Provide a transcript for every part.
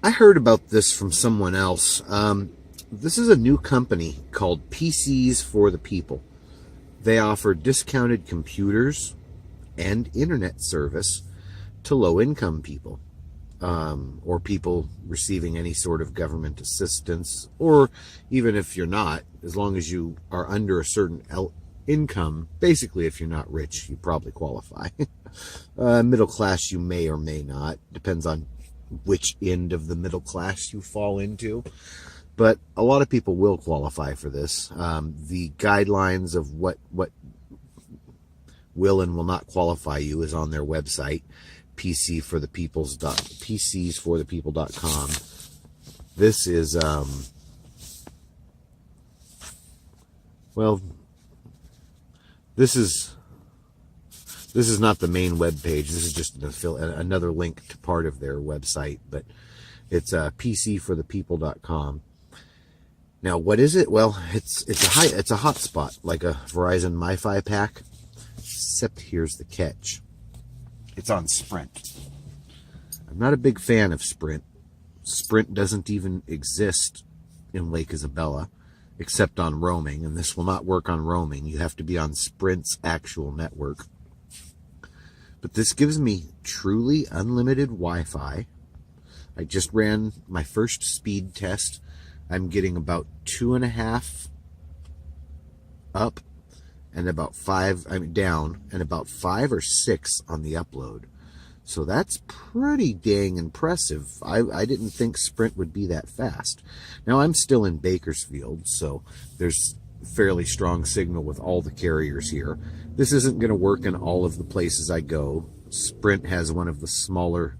I heard about this from someone else. This is a new company called PCs for the People. They offer discounted computers and internet service to low-income people, or people receiving any sort of government assistance, or even if you're not, as long as you are under a certain income. Basically, if you're not rich, you probably qualify. Middle class, you may or may not. Depends on which end of the middle class you fall into. But a lot of people will qualify for this. The guidelines of what will and will not qualify you is on their website, PCsforpeople.com. This is, well, this is not the main web page. This is just another link to part of their website, but it's PCsforpeople.com. Now, what is it? Well, it's a hotspot, like a Verizon MiFi pack, except here's the catch. It's on Sprint. I'm not a big fan of Sprint. Sprint doesn't even exist in Lake Isabella, except on roaming, and this will not work on roaming. You have to be on Sprint's actual network. But this gives me truly unlimited Wi-Fi. I just ran my first speed test. I'm getting about 2.5 up and about 5 down, and about 5 or 6 on the upload. So that's pretty dang impressive. I didn't think Sprint would be that fast. Now, I'm still in Bakersfield, so there's fairly strong signal with all the carriers here. This isn't going to work in all of the places I go. Sprint has one of the smaller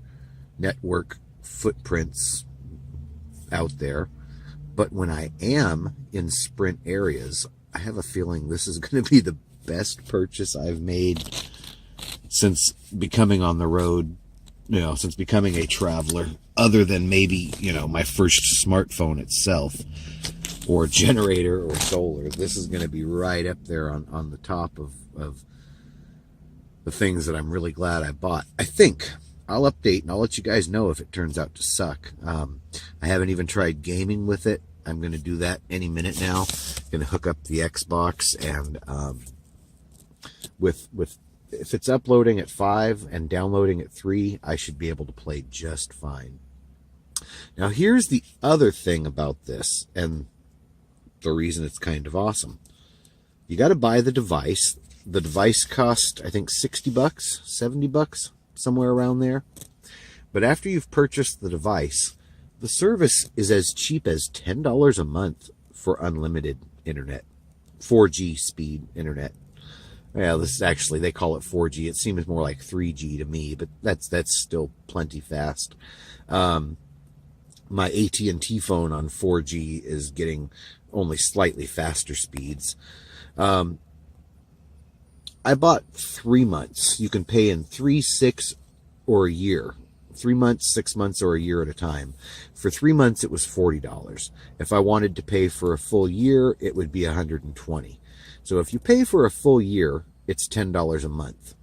network footprints out there. But when I am in Sprint areas, I have a feeling this is going to be the best purchase I've made since becoming on the road, since becoming a traveler, other than maybe, my first smartphone itself, or generator, or solar. This is going to be right up there on the top of the things that I'm really glad I bought. I think I'll update and I'll let you guys know if it turns out to suck. I haven't even tried gaming with it. I'm going to do that any minute now. Going to hook up the Xbox, and if it's uploading at 5 and downloading at 3, I should be able to play just fine. Now, here's the other thing about this, and the reason it's kind of awesome. You got to buy the device. The device cost, I think, $60, $70, somewhere around there. But after you've purchased the device, the service is as cheap as $10 a month for unlimited internet, 4G speed internet. Well, this is actually, they call it 4G. It seems more like 3G to me, but that's still plenty fast. My AT&T phone on 4G is getting only slightly faster speeds. I bought 3 months. You can pay in 3, 6, or a year. 3 months, 6 months, or a year at a time. For 3 months, it was $40. If I wanted to pay for a full year, it would be $120. So if you pay for a full year, it's $10 a month.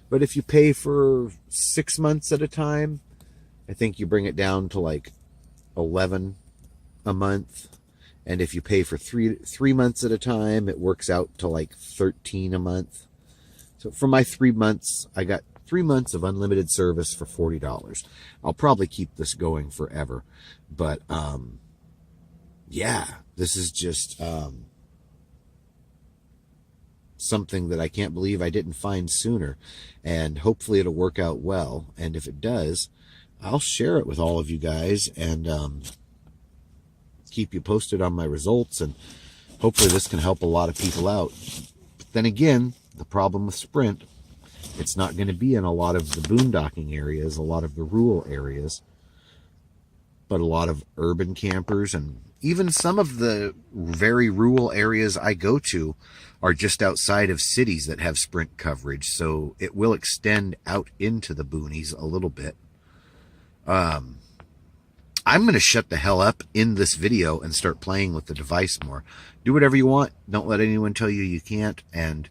But if you pay for 6 months at a time, I think you bring it down to like $11 a month. And if you pay for three months at a time, it works out to like $13 a month. So for my 3 months, I got 3 months of unlimited service for $40. I'll probably keep this going forever. But, yeah, this is just something that I can't believe I didn't find sooner. And hopefully it'll work out well. And if it does, I'll share it with all of you guys and keep you posted on my results. And hopefully this can help a lot of people out. But then again, the problem with Sprint, it's not going to be in a lot of the boondocking areas, a lot of the rural areas, but a lot of urban campers and even some of the very rural areas I go to are just outside of cities that have Sprint coverage. So it will extend out into the boonies a little bit. I'm going to shut the hell up in this video and start playing with the device more. Do whatever you want. Don't let anyone tell you you can't. And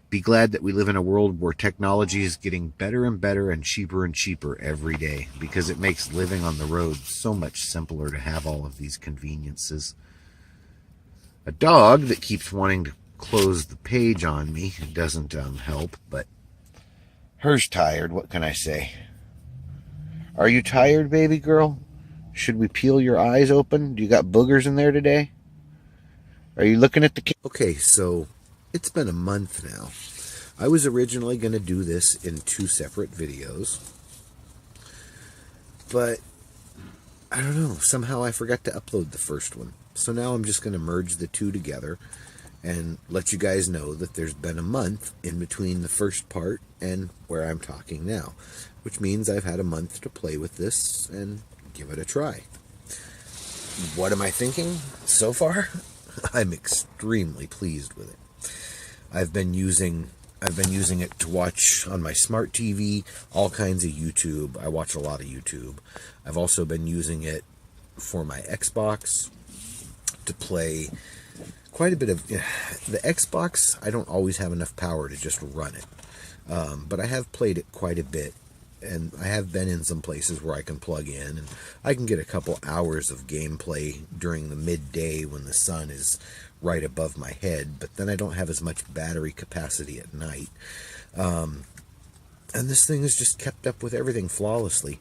be glad that we live in a world where technology is getting better and better and cheaper every day, because it makes living on the road so much simpler to have all of these conveniences. A dog that keeps wanting to close the page on me doesn't help, but her's tired. What can I say? Are you tired, baby girl? Should we peel your eyes open? Do you got boogers in there today? Are you looking at the... Okay, so it's been a month now. I was originally going to do this in 2 separate videos, but I don't know. Somehow I forgot to upload the first one. So now I'm just going to merge the 2 together and let you guys know that there's been a month in between the first part and where I'm talking now, which means I've had a month to play with this and give it a try. What am I thinking so far? I'm extremely pleased with it. I've been using it to watch on my smart TV, all kinds of YouTube. I watch a lot of YouTube. I've also been using it for my Xbox to play quite a bit of... The Xbox, I don't always have enough power to just run it. But I have played it quite a bit, and I have been in some places where I can plug in, and I can get a couple hours of gameplay during the midday when the sun is right above my head, but then I don't have as much battery capacity at night. And this thing has just kept up with everything flawlessly.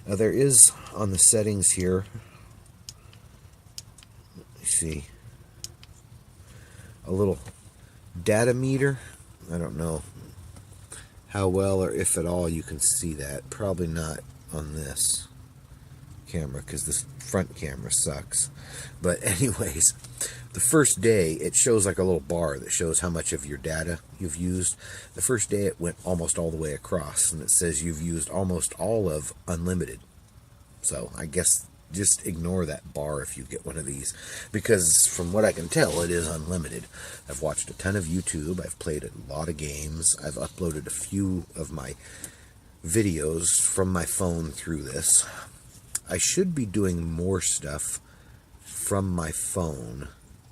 There is, on the settings here, let me see, a little data meter. I don't know how well or if at all you can see that. Probably not on this camera, because this front camera sucks. But anyways, the first day it shows like a little bar that shows how much of your data you've used. The first day it went almost all the way across, and it says you've used almost all of unlimited. So I guess just ignore that bar if you get one of these, because from what I can tell, it is unlimited. I've watched a ton of YouTube. I've played a lot of games. I've uploaded a few of my videos from my phone through this. I should be doing more stuff from my phone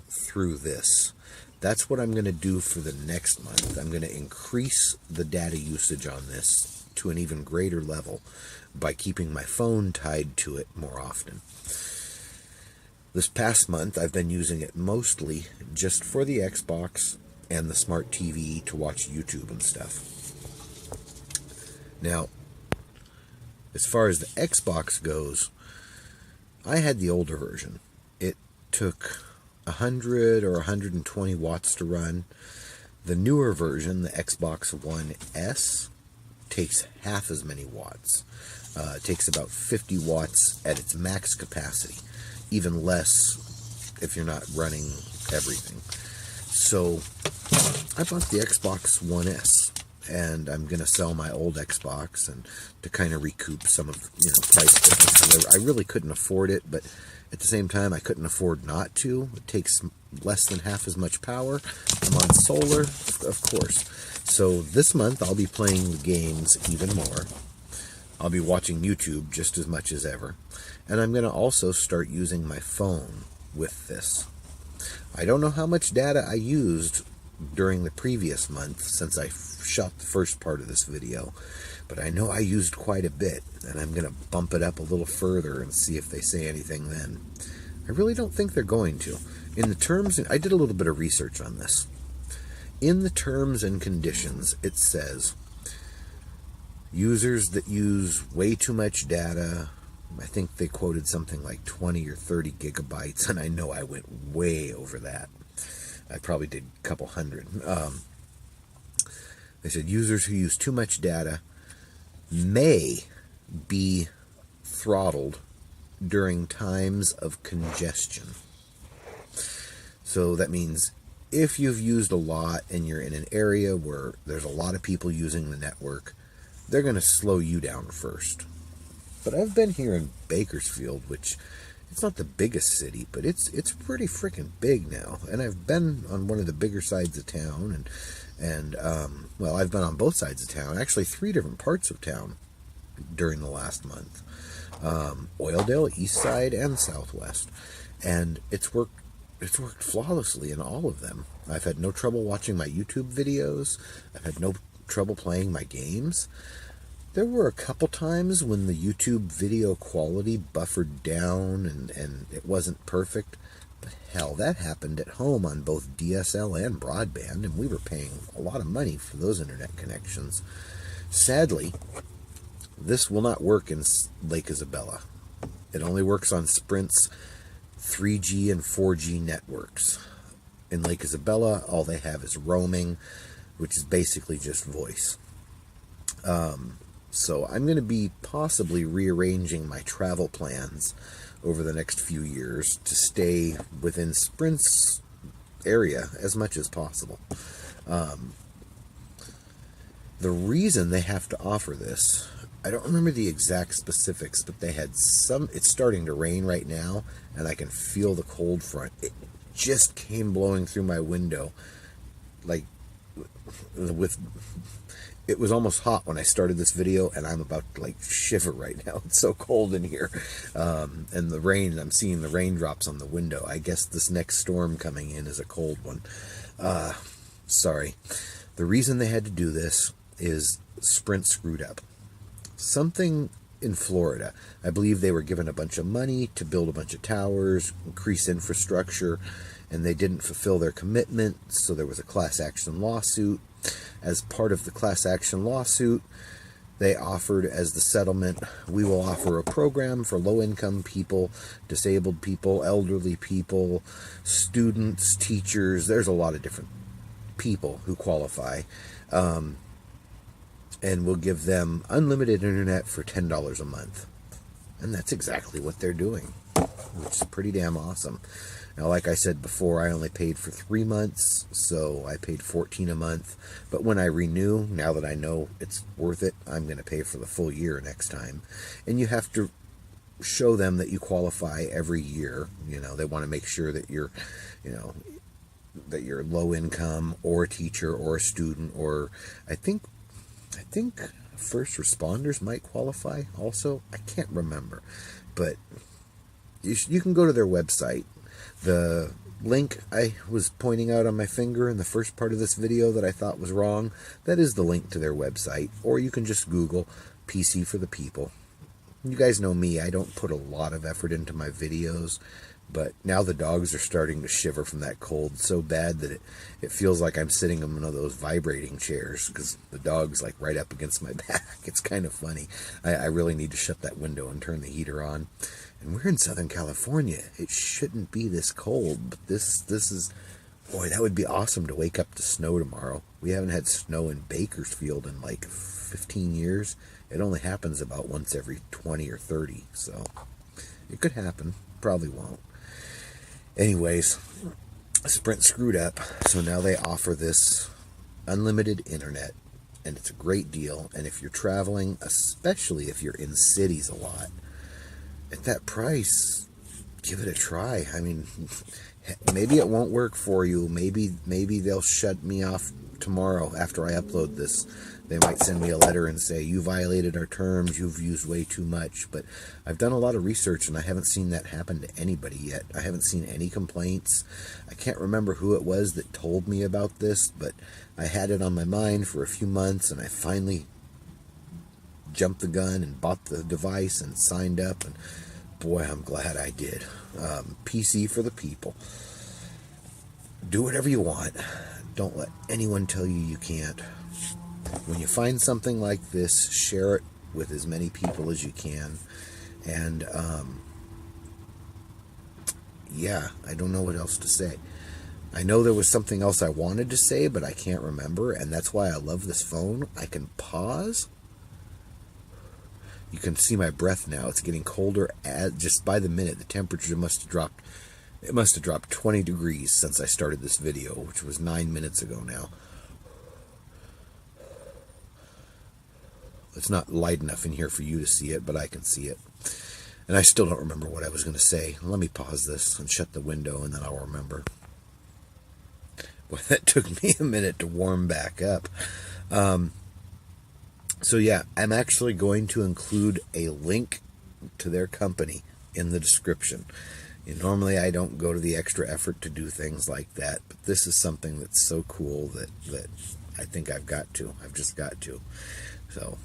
through this. That's what I'm going to do for the next month. I'm going to increase the data usage on this to an even greater level by keeping my phone tied to it more often. This past month, I've been using it mostly just for the Xbox and the smart TV to watch YouTube and stuff. Now, as far as the Xbox goes, I had the older version. It took 100 or 120 watts to run. The newer version, the Xbox One S, takes half as many watts. It takes about 50 watts at its max capacity, even less if you're not running everything. So I bought the Xbox One S, and I'm going to sell my old Xbox and to kind of recoup some of, price difference. I really couldn't afford it, but at the same time, I couldn't afford not to. It takes less than half as much power. I'm on solar, of course. So this month, I'll be playing the games even more. I'll be watching YouTube just as much as ever. And I'm going to also start using my phone with this. I don't know how much data I used during the previous month since I shot the first part of this video, but I know I used quite a bit, and I'm going to bump it up a little further and see if they say anything then. I really don't think they're going to. In the terms, I did a little bit of research on this. In the terms and conditions, it says users that use way too much data, I think they quoted something like 20 or 30 gigabytes, and I know I went way over that. I probably did a couple hundred. They said users who use too much data may be throttled during times of congestion. So that means if you've used a lot and you're in an area where there's a lot of people using the network, they're going to slow you down first. But I've been here in Bakersfield, which it's not the biggest city, but it's pretty freaking big now. And I've been on one of the bigger sides of town, and well, I've been on both sides of town, actually 3 different parts of town during the last month. Oildale, East Side, and Southwest. And it's worked it's worked flawlessly in all of them. I've had no trouble watching my YouTube videos. I've had no trouble playing my games. There were a couple times when the YouTube video quality buffered down and it wasn't perfect. But hell, that happened at home on both DSL and broadband, and we were paying a lot of money for those internet connections. Sadly, this will not work in Lake Isabella. It only works on Sprint's 3G and 4G networks. In Lake Isabella, all they have is roaming, which is basically just voice. So I'm going to be possibly rearranging my travel plans over the next few years to stay within Sprint's area as much as possible. The reason they have to offer this, I don't remember the exact specifics, but they had it's starting to rain right now, and I can feel the cold front. It just came blowing through my window, like, it was almost hot when I started this video, and I'm about to, like, shiver right now. It's so cold in here. And the rain, I'm seeing the raindrops on the window. I guess this next storm coming in is a cold one. Sorry. The reason they had to do this is Sprint screwed up. Something in Florida. I believe they were given a bunch of money to build a bunch of towers, increase infrastructure, and they didn't fulfill their commitment, so there was a class action lawsuit. As part of the class action lawsuit, they offered as the settlement, we will offer a program for low-income people, disabled people, elderly people, students, teachers. There's a lot of different people who qualify. And we'll give them unlimited internet for $10 a month. And that's exactly what they're doing, which is pretty damn awesome. Now, like I said before, I only paid for 3 months, so I paid $14 a month. But when I renew, now that I know it's worth it, I'm going to pay for the full year next time. And you have to show them that you qualify every year. You know, they want to make sure that you're, you know, that you're low income or a teacher or a student, or I think first responders might qualify also. I can't remember, but you can go to their website. The link I was pointing out on my finger in the first part of this video that I thought was wrong, that is the link to their website, or you can just Google PC for the People. You guys know me, I don't put a lot of effort into my videos, but now the dogs are starting to shiver from that cold so bad that it feels like I'm sitting in one of those vibrating chairs, because the dog's like right up against my back. It's kind of funny. I really need to shut that window and turn the heater on. And we're in Southern California. It shouldn't be this cold, but this is, boy, that would be awesome to wake up to snow tomorrow. We haven't had snow in Bakersfield in like 15 years. It only happens about once every 20 or 30, so it could happen. Probably won't. Anyways, Sprint screwed up, so now they offer this unlimited internet, and it's a great deal. And if you're traveling, especially if you're in cities a lot, at that price, give it a try. I mean, maybe it won't work for you. Maybe they'll shut me off tomorrow after I upload this. They might send me a letter and say, you violated our terms, you've used way too much. But I've done a lot of research, and I haven't seen that happen to anybody yet. I haven't seen any complaints. I can't remember who it was that told me about this, but I had it on my mind for a few months, and I finally jumped the gun and bought the device and signed up, and boy, I'm glad I did. PC for the People. Do whatever you want. Don't let anyone tell you you can't. When you find something like this, share it with as many people as you can. And yeah, I don't know what else to say. I know there was something else I wanted to say, but I can't remember, and that's why I love this phone. I can pause. You can see my breath now. It's getting colder just by the minute. The temperature must have dropped. It must have dropped 20 degrees since I started this video, which was 9 minutes ago now. It's not light enough in here for you to see it, but I can see it. And I still don't remember what I was going to say. Let me pause this and shut the window, and then I'll remember. Well, that took me a minute to warm back up. So yeah, I'm actually going to include a link to their company in the description. Normally I don't go to the extra effort to do things like that, but this is something that's so cool that I think I've just got to. So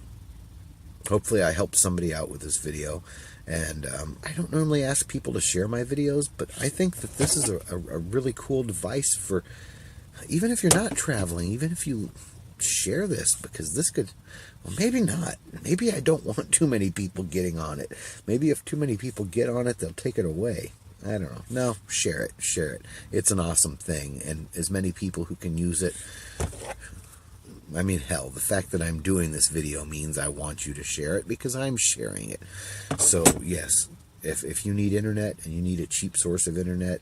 hopefully I helped somebody out with this video. And I don't normally ask people to share my videos, but I think that this is a really cool device for, even if you're not traveling, even if you share this, because this could, well, maybe not. Maybe I don't want too many people getting on it. Maybe if too many people get on it, they'll take it away. I don't know. No, share it. Share it. It's an awesome thing. And as many people who can use it, I mean, hell, the fact that I'm doing this video means I want you to share it because I'm sharing it. So, yes, if you need internet and you need a cheap source of internet,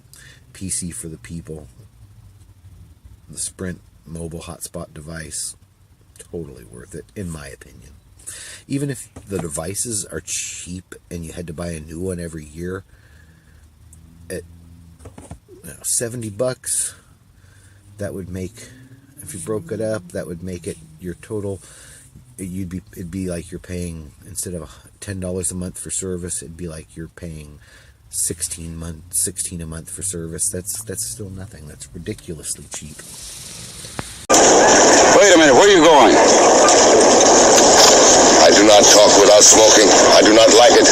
PC for the people, the Sprint mobile hotspot device, totally worth it, in my opinion. Even if the devices are cheap and you had to buy a new one every year, at $70, that would make, if you broke it up, that would make it your total. It'd be like you're paying, instead of $10 a month for service, it'd be like you're paying $16 a month for service. That's still nothing. That's ridiculously cheap. Wait a minute, where are you going? I do not talk without smoking. I do not like it.